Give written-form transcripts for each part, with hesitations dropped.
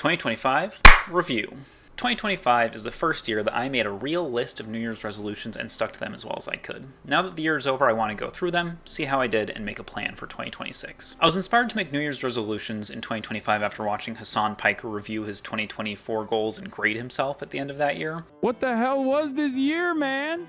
2025 Review. 2025 is the first year that I made a real list of New Year's resolutions and stuck to them as well as I could. Now that the year is over, I want to go through them, see how I did, and make a plan for 2026. I was inspired to make New Year's resolutions in 2025 after watching Hassan Piker review his 2024 goals and grade himself at the end of that year. What the hell was this year, man?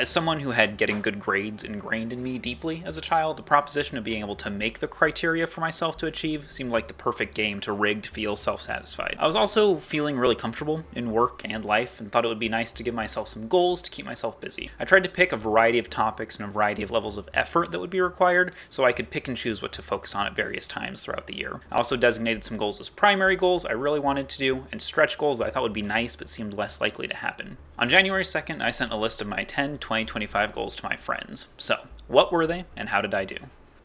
As someone who had getting good grades ingrained in me deeply as a child, the proposition of being able to make the criteria for myself to achieve seemed like the perfect game to rig to feel self-satisfied. I was also feeling really comfortable in work and life and thought it would be nice to give myself some goals to keep myself busy. I tried to pick a variety of topics and a variety of levels of effort that would be required so I could pick and choose what to focus on at various times throughout the year. I also designated some goals as primary goals I really wanted to do and stretch goals that I thought would be nice but seemed less likely to happen. On January 2nd, I sent a list of my 10 2025 goals to my friends. So, what were they, and how did I do?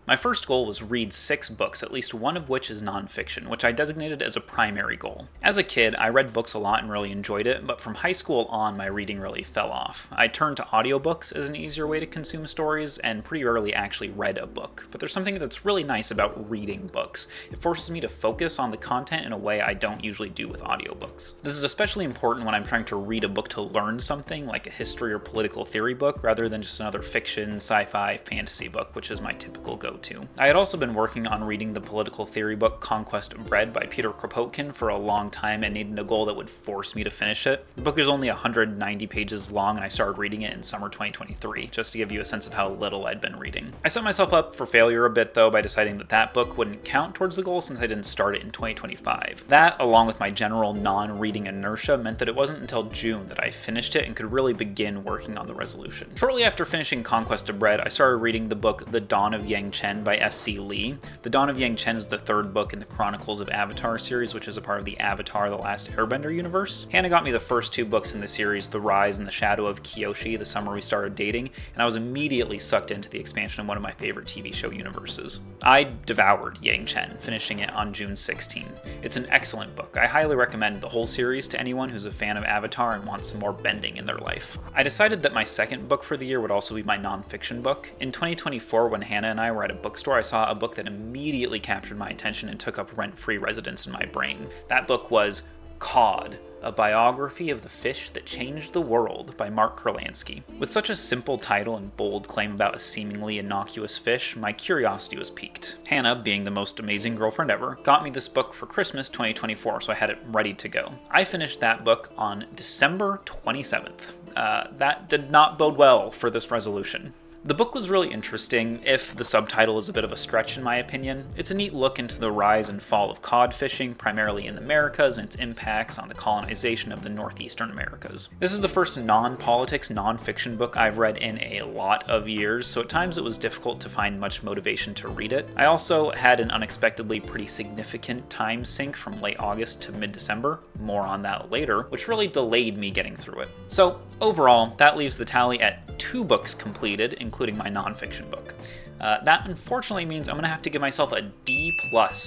My first goal was read 6 books, at least one of which is nonfiction, which I designated as a primary goal. As a kid, I read books a lot and really enjoyed it, but from high school on, my reading really fell off. I turned to audiobooks as an easier way to consume stories, and pretty rarely actually read a book. But there's something that's really nice about reading books. It forces me to focus on the content in a way I don't usually do with audiobooks. This is especially important when I'm trying to read a book to learn something, like a history or political theory book, rather than just another fiction, sci-fi, fantasy book, which is my typical go-to. I had also been working on reading the political theory book Conquest of Bread by Peter Kropotkin for a long time and needed a goal that would force me to finish it. The book is only 190 pages long and I started reading it in summer 2023, just to give you a sense of how little I'd been reading. I set myself up for failure a bit though by deciding that that book wouldn't count towards the goal since I didn't start it in 2025. That, along with my general non-reading inertia, meant that it wasn't until June that I finished it and could really begin working on the resolution. Shortly after finishing Conquest of Bread, I started reading the book The Dawn of Yang Chen by F.C. Lee. The Dawn of Yang Chen is the third book in the Chronicles of Avatar series, which is a part of the Avatar: The Last Airbender universe. Hannah got me the first 2 books in the series, The Rise and the Shadow of Kyoshi, the summer we started dating, and I was immediately sucked into the expansion of one of my favorite TV show universes. I devoured Yang Chen, finishing it on June 16. It's an excellent book. I highly recommend the whole series to anyone who's a fan of Avatar and wants some more bending in their life. I decided that my second book for the year would also be my nonfiction book. In 2024, when Hannah and I were at a bookstore, I saw a book that immediately captured my attention and took up rent-free residence in my brain. That book was Cod, a biography of the fish that changed the world by Mark Kurlansky. With such a simple title and bold claim about a seemingly innocuous fish, my curiosity was piqued. Hannah, being the most amazing girlfriend ever, got me this book for Christmas 2024, so I had it ready to go. I finished that book on December 27th. That did not bode well for this resolution. The book was really interesting, if the subtitle is a bit of a stretch in my opinion. It's a neat look into the rise and fall of cod fishing, primarily in the Americas, and its impacts on the colonization of the northeastern Americas. This is the first non-politics, non-fiction book I've read in a lot of years, so at times it was difficult to find much motivation to read it. I also had an unexpectedly pretty significant time sink from late August to mid-December, more on that later, which really delayed me getting through it. So overall, that leaves the tally at 2 books completed, including my nonfiction book. That unfortunately means I'm going to have to give myself a D+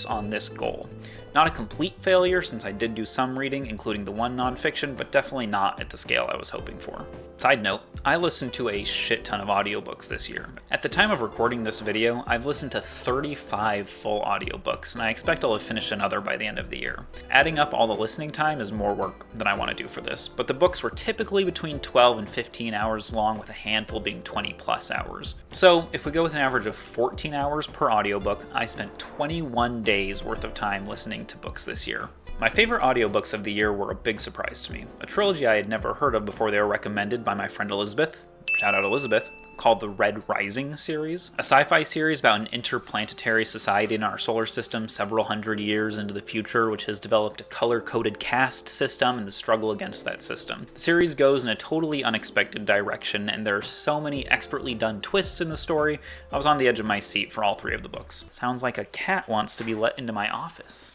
on this goal. Not a complete failure since I did do some reading, including the 1 nonfiction, but definitely not at the scale I was hoping for. Side note, I listened to a shit ton of audiobooks this year. At the time of recording this video, I've listened to 35 full audiobooks, and I expect I'll have finished another by the end of the year. Adding up all the listening time is more work than I want to do for this, but the books were typically between 12 and 15 hours long, with a handful being 20+ hours. So if we go with an average of 14 hours per audiobook, I spent 21 days worth of time listening to books this year. My favorite audiobooks of the year were a big surprise to me. A trilogy I had never heard of before they were recommended by my friend Elizabeth, shout out Elizabeth, called the Red Rising series, a sci-fi series about an interplanetary society in our solar system several hundred years into the future, which has developed a color-coded caste system and the struggle against that system. The series goes in a totally unexpected direction, and there are so many expertly done twists in the story, I was on the edge of my seat for all 3 of the books. Sounds like a cat wants to be let into my office.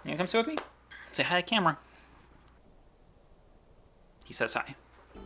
You gonna come sit with me? Say hi to camera. He says hi.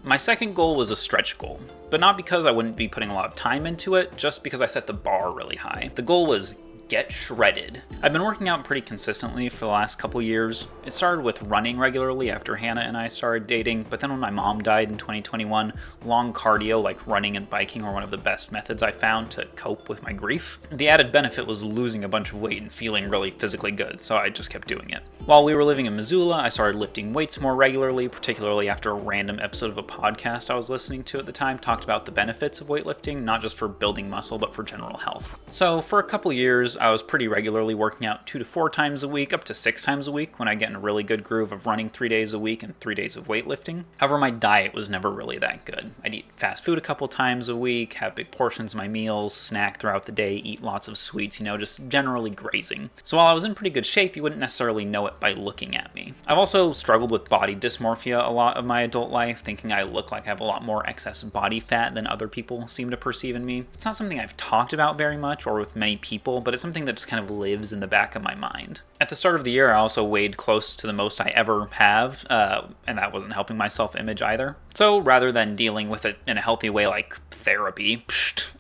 My second goal was a stretch goal, but not because I wouldn't be putting a lot of time into it, just because I set the bar really high. The goal was Get shredded. I've been working out pretty consistently for the last couple years. It started with running regularly after Hannah and I started dating, but then when my mom died in 2021, long cardio like running and biking were one of the best methods I found to cope with my grief. The added benefit was losing a bunch of weight and feeling really physically good, so I just kept doing it. While we were living in Missoula, I started lifting weights more regularly, particularly after a random episode of a podcast I was listening to at the time talked about the benefits of weightlifting, not just for building muscle, but for general health. So for a couple years, I was pretty regularly working out 2 to 4 times a week, up to 6 times a week when I get in a really good groove of running 3 days a week and 3 days of weightlifting. However, my diet was never really that good. I'd eat fast food a couple times a week, have big portions of my meals, snack throughout the day, eat lots of sweets, just generally grazing. So while I was in pretty good shape, you wouldn't necessarily know it by looking at me. I've also struggled with body dysmorphia a lot of my adult life, thinking I look like I have a lot more excess body fat than other people seem to perceive in me. It's not something I've talked about very much or with many people, but it's something that just kind of lives in the back of my mind. At the start of the year, I also weighed close to the most I ever have, and that wasn't helping my self-image either. So rather than dealing with it in a healthy way like therapy,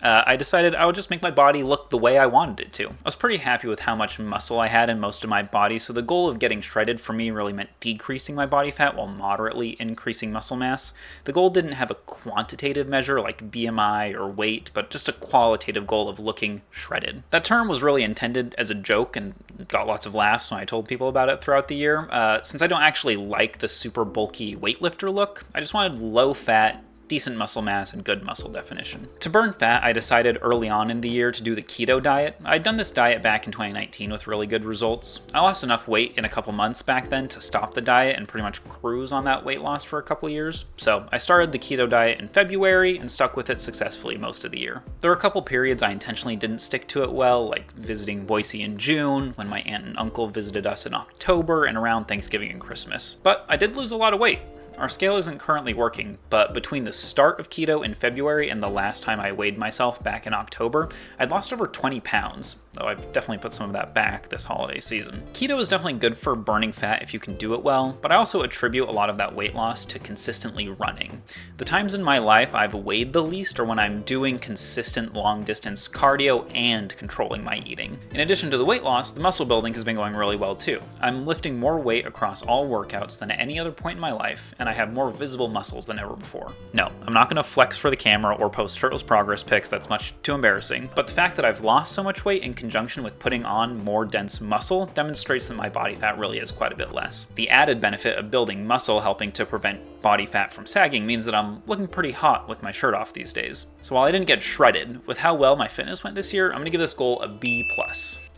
I decided I would just make my body look the way I wanted it to. I was pretty happy with how much muscle I had in most of my body, so the goal of getting shredded for me really meant decreasing my body fat while moderately increasing muscle mass. The goal didn't have a quantitative measure like BMI or weight, but just a qualitative goal of looking shredded. That term was really intended as a joke and got lots of laughs when I told people about it throughout the year. Since I don't actually like the super bulky weightlifter look, I just wanted low fat, decent muscle mass, and good muscle definition. To burn fat, I decided early on in the year to do the keto diet. I'd done this diet back in 2019 with really good results. I lost enough weight in a couple months back then to stop the diet and pretty much cruise on that weight loss for a couple years. So I started the keto diet in February and stuck with it successfully most of the year. There were a couple periods I intentionally didn't stick to it well, like visiting Boise in June, when my aunt and uncle visited us in October, and around Thanksgiving and Christmas. But I did lose a lot of weight. Our scale isn't currently working, but between the start of keto in February and the last time I weighed myself back in October, I'd lost over 20 pounds, though I've definitely put some of that back this holiday season. Keto is definitely good for burning fat if you can do it well, but I also attribute a lot of that weight loss to consistently running. The times in my life I've weighed the least are when I'm doing consistent long-distance cardio and controlling my eating. In addition to the weight loss, the muscle building has been going really well too. I'm lifting more weight across all workouts than at any other point in my life, and I have more visible muscles than ever before. No, I'm not going to flex for the camera or post shirtless progress pics, that's much too embarrassing, but the fact that I've lost so much weight in conjunction with putting on more dense muscle demonstrates that my body fat really is quite a bit less. The added benefit of building muscle helping to prevent body fat from sagging means that I'm looking pretty hot with my shirt off these days. So while I didn't get shredded, with how well my fitness went this year, I'm going to give this goal a B+.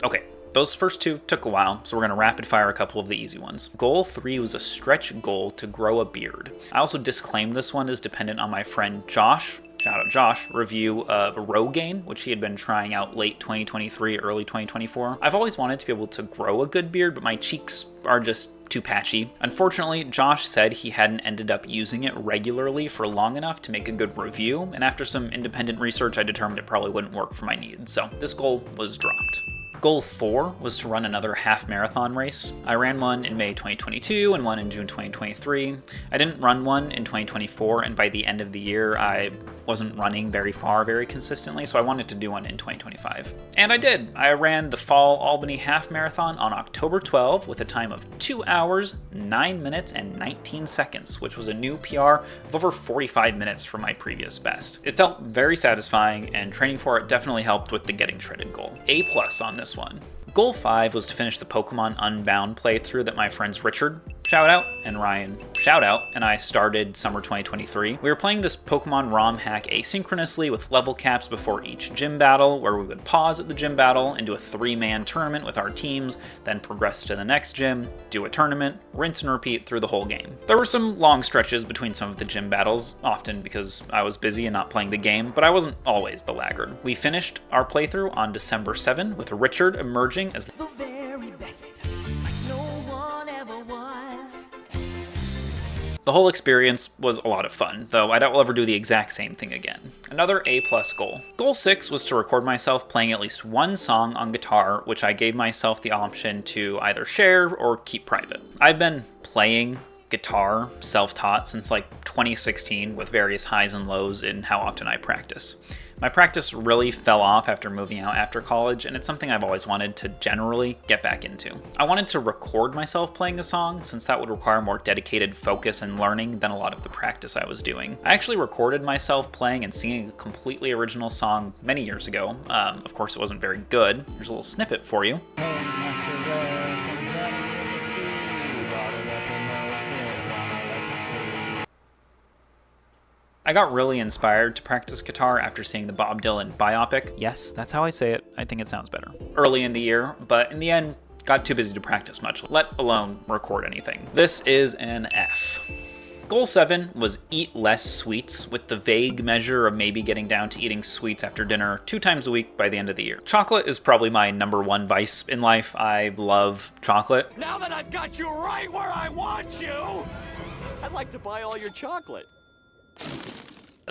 Okay. Those first two took a while, so we're going to rapid fire a couple of the easy ones. Goal 3 was a stretch goal to grow a beard. I also disclaimed this one as dependent on my friend Josh, shout out Josh, review of Rogaine, which he had been trying out late 2023, early 2024. I've always wanted to be able to grow a good beard, but my cheeks are just too patchy. Unfortunately, Josh said he hadn't ended up using it regularly for long enough to make a good review, and after some independent research, I determined it probably wouldn't work for my needs, so this goal was dropped. Goal 4 was to run another half marathon race. I ran one in May 2022 and one in June 2023. I didn't run one in 2024, and by the end of the year, I wasn't running very far very consistently, so I wanted to do one in 2025. And I did. I ran the Fall Albany Half Marathon on October 12 with a time of 2 hours, 9 minutes, and 19 seconds, which was a new PR of over 45 minutes from my previous best. It felt very satisfying, and training for it definitely helped with the getting shredded goal. A+ on this one. Goal 5 was to finish the Pokemon Unbound playthrough that my friends Richard, shout out, and Ryan, shout out, and I started summer 2023. We were playing this Pokemon ROM hack asynchronously with level caps before each gym battle, where we would pause at the gym battle and do a 3-man tournament with our teams, then progress to the next gym, do a tournament, rinse and repeat through the whole game. There were some long stretches between some of the gym battles, often because I was busy and not playing the game, but I wasn't always the laggard. We finished our playthrough on December 7 with Richard emerging as the very best, like no one ever was. The whole experience was a lot of fun, though I doubt we'll ever do the exact same thing again. Another A+ goal. Goal 6 was to record myself playing at least one song on guitar, which I gave myself the option to either share or keep private. I've been playing guitar self-taught since like 2016 with various highs and lows in how often I practice. My practice really fell off after moving out after college, and it's something I've always wanted to generally get back into. I wanted to record myself playing a song, since that would require more dedicated focus and learning than a lot of the practice I was doing. I actually recorded myself playing and singing a completely original song many years ago. Of course, it wasn't very good. Here's a little snippet for you. I got really inspired to practice guitar after seeing the Bob Dylan biopic. Yes, that's how I say it. I think it sounds better. Early in the year, but in the end, got too busy to practice much, let alone record anything. This is an F. Goal 7 was eat less sweets, with the vague measure of maybe getting down to eating sweets after dinner 2 times a week by the end of the year. Chocolate is probably my #1 vice in life. I love chocolate. Now that I've got you right where I want you, I'd like to buy all your chocolate.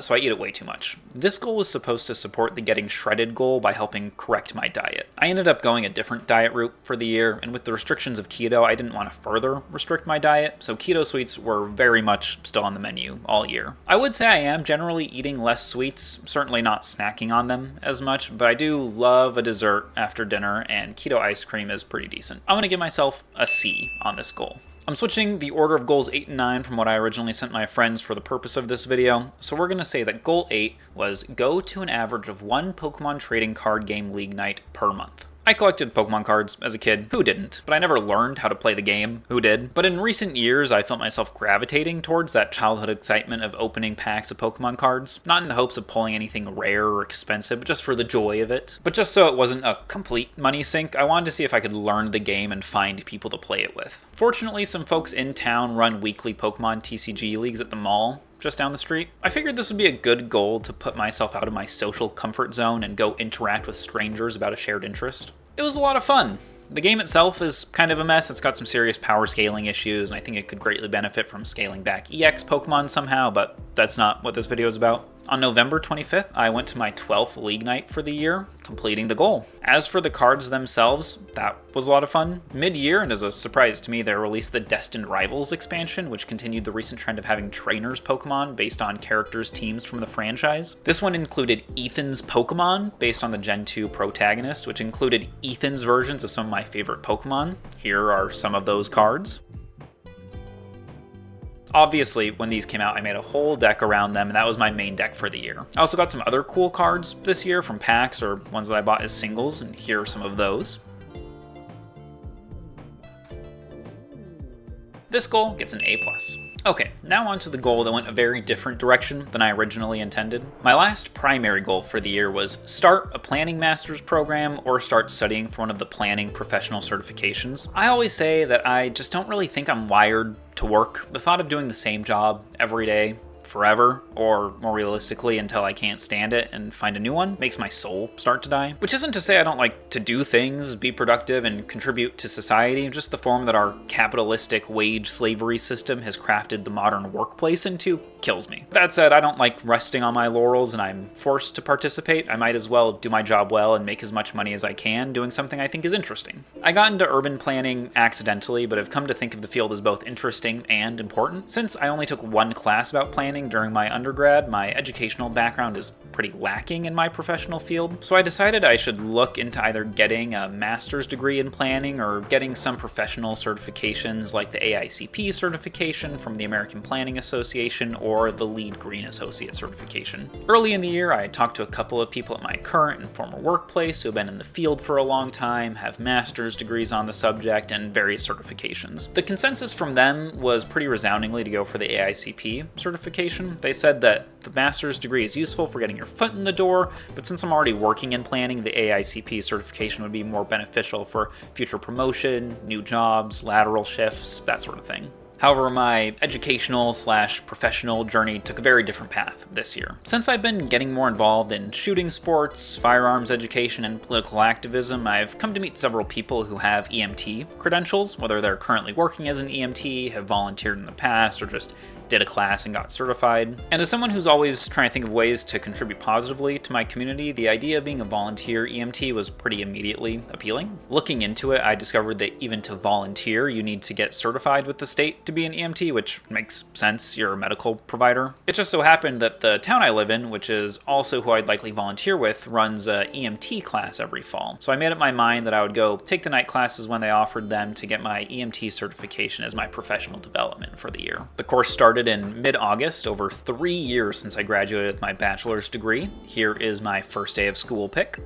So I eat it way too much. This goal was supposed to support the getting shredded goal by helping correct my diet. I ended up going a different diet route for the year, and with the restrictions of keto, I didn't want to further restrict my diet, so keto sweets were very much still on the menu all year. I would say I am generally eating less sweets, certainly not snacking on them as much, but I do love a dessert after dinner, and keto ice cream is pretty decent. I'm gonna give myself a C on this goal. I'm switching the order of goals 8 and 9 from what I originally sent my friends for the purpose of this video, so we're going to say that goal 8 was go to an average of 1 Pokemon trading card game league night per month. I collected Pokemon cards as a kid. Who didn't? But I never learned how to play the game. Who did? But in recent years, I felt myself gravitating towards that childhood excitement of opening packs of Pokemon cards. Not in the hopes of pulling anything rare or expensive, but just for the joy of it. But just so it wasn't a complete money sink, I wanted to see if I could learn the game and find people to play it with. Fortunately, some folks in town run weekly Pokemon TCG leagues at the mall, just down the street. I figured this would be a good goal to put myself out of my social comfort zone and go interact with strangers about a shared interest. It was a lot of fun. The game itself is kind of a mess. It's got some serious power scaling issues, and I think it could greatly benefit from scaling back EX Pokemon somehow, but that's not what this video is about. On November 25th, I went to my 12th league night for the year, completing the goal. As for the cards themselves, that was a lot of fun. Mid-year, and as a surprise to me, they released the Destined Rivals expansion, which continued the recent trend of having trainers Pokemon based on characters' teams from the franchise. This one included Ethan's Pokemon, based on the Gen 2 protagonist, which included Ethan's versions of some of my favorite Pokemon. Here are some of those cards. Obviously, when these came out, I made a whole deck around them, and that was my main deck for the year. I also got some other cool cards this year from packs or ones that I bought as singles, and here are some of those. This goal gets an A+. Okay, now on to the goal that went a very different direction than I originally intended. My last primary goal for the year was start a planning master's program or start studying for one of the planning professional certifications. I always say that I just don't really think I'm wired to work. The thought of doing the same job every day, forever, or more realistically until I can't stand it and find a new one, makes my soul start to die. Which isn't to say I don't like to do things, be productive, and contribute to society, just the form that our capitalistic wage slavery system has crafted the modern workplace into kills me. That said, I don't like resting on my laurels and I'm forced to participate. I might as well do my job well and make as much money as I can doing something I think is interesting. I got into urban planning accidentally, but have come to think of the field as both interesting and important. Since I only took one class about planning during my undergrad, my educational background is pretty lacking in my professional field, so I decided I should look into either getting a master's degree in planning or getting some professional certifications like the AICP certification from the American Planning Association or the Lead Green Associate certification. Early in the year, I talked to a couple of people at my current and former workplace who have been in the field for a long time, have master's degrees on the subject, and various certifications. The consensus from them was pretty resoundingly to go for the AICP certification. They said that the master's degree is useful for getting your foot in the door, but since I'm already working in planning, the AICP certification would be more beneficial for future promotion, new jobs, lateral shifts, that sort of thing. However, my educational/professional journey took a very different path this year. Since I've been getting more involved in shooting sports, firearms education, and political activism, I've come to meet several people who have EMT credentials, whether they're currently working as an EMT, have volunteered in the past, or just did a class and got certified. And as someone who's always trying to think of ways to contribute positively to my community, the idea of being a volunteer EMT was pretty immediately appealing. Looking into it, I discovered that even to volunteer, you need to get certified with the state to be an EMT, which makes sense, you're a medical provider. It just so happened that the town I live in, which is also who I'd likely volunteer with, runs a EMT class every fall. So I made up my mind that I would go take the night classes when they offered them to get my EMT certification as my professional development for the year. The course started in mid-August, over 3 years since I graduated with my bachelor's degree. Here is my first day of school pick.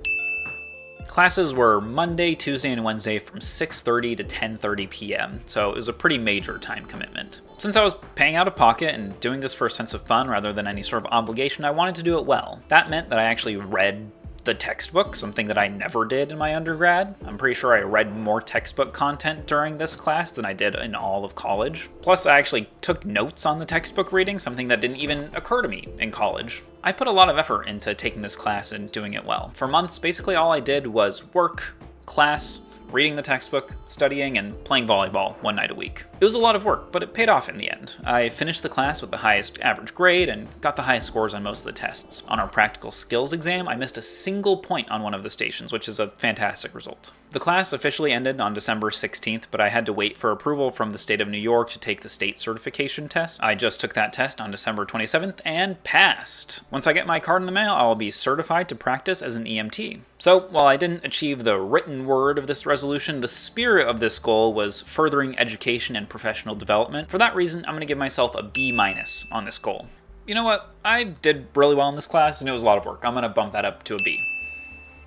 Classes were Monday, Tuesday, and Wednesday from 6:30 to 10:30 p.m., so it was a pretty major time commitment. Since I was paying out of pocket and doing this for a sense of fun rather than any sort of obligation, I wanted to do it well. That meant that I actually read the textbook, something that I never did in my undergrad. I'm pretty sure I read more textbook content during this class than I did in all of college. Plus, I actually took notes on the textbook reading, something that didn't even occur to me in college. I put a lot of effort into taking this class and doing it well. For months, basically all I did was work, class, reading the textbook, studying, and playing volleyball one night a week. It was a lot of work, but it paid off in the end. I finished the class with the highest average grade and got the highest scores on most of the tests. On our practical skills exam, I missed a single point on one of the stations, which is a fantastic result. The class officially ended on December 16th, but I had to wait for approval from the state of New York to take the state certification test. I just took that test on December 27th and passed. Once I get my card in the mail, I'll be certified to practice as an EMT. So, while I didn't achieve the written word of this resolution, the spirit of this goal was furthering education and professional development. For that reason, I'm going to give myself a B- on this goal. You know what? I did really well in this class, and it was a lot of work. I'm going to bump that up to a B.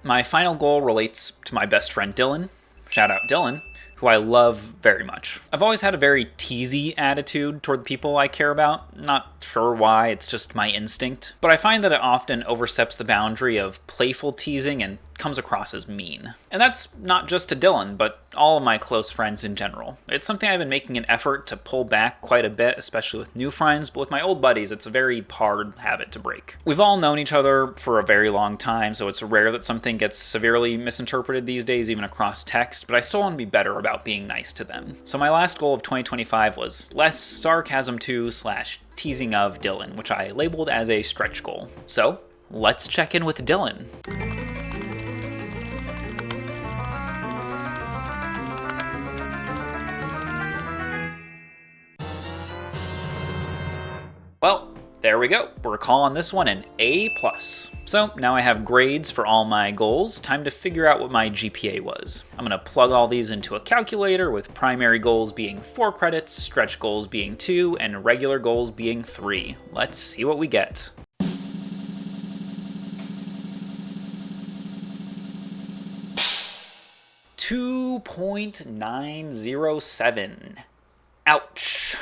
My final goal relates to my best friend Dylan. Shout out Dylan, who I love very much. I've always had a very teasy attitude toward the people I care about. Not sure why, it's just my instinct. But I find that it often oversteps the boundary of playful teasing and comes across as mean. And that's not just to Dylan, but all of my close friends in general. It's something I've been making an effort to pull back quite a bit, especially with new friends, but with my old buddies, it's a very hard habit to break. We've all known each other for a very long time, so it's rare that something gets severely misinterpreted these days, even across text, but I still want to be better about being nice to them. So my last goal of 2025 was less sarcasm to / teasing of Dylan, which I labeled as a stretch goal. So let's check in with Dylan. Well, there we go. We're calling this one an A+. So now I have grades for all my goals. Time to figure out what my GPA was. I'm gonna plug all these into a calculator with primary goals being 4 credits, stretch goals being 2, and regular goals being 3. Let's see what we get. .907. Ouch.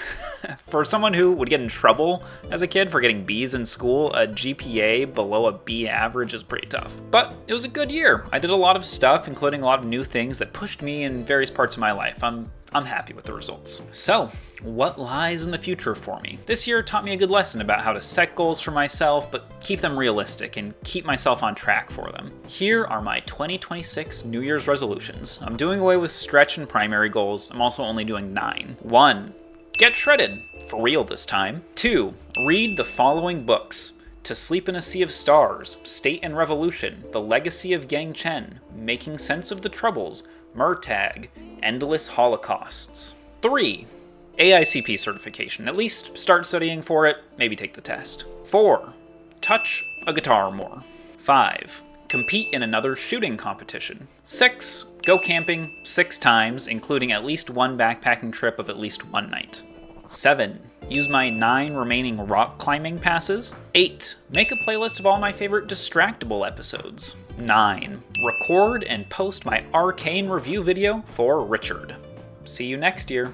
For someone who would get in trouble as a kid for getting B's in school, a GPA below a B average is pretty tough. But it was a good year. I did a lot of stuff, including a lot of new things that pushed me in various parts of my life. I'm happy with the results. So, what lies in the future for me? This year taught me a good lesson about how to set goals for myself, but keep them realistic and keep myself on track for them. Here are my 2026 New Year's resolutions. I'm doing away with stretch and primary goals. I'm also only doing 9. 1. Get shredded. For real this time. 2. Read the following books: To Sleep in a Sea of Stars, State and Revolution, The Legacy of Yang Chen, Making Sense of the Troubles, Murtagh, Endless Holocausts. 3. AICP certification. At least start studying for it, maybe take the test. 4. Touch a guitar more. 5. Compete in another shooting competition. 6. Go camping 6 times, including at least 1 backpacking trip of at least 1 night. 7. Use my 9 remaining rock climbing passes. 8. Make a playlist of all my favorite Distractable episodes. 9. Record and post my Arcane review video for Richard. See you next year.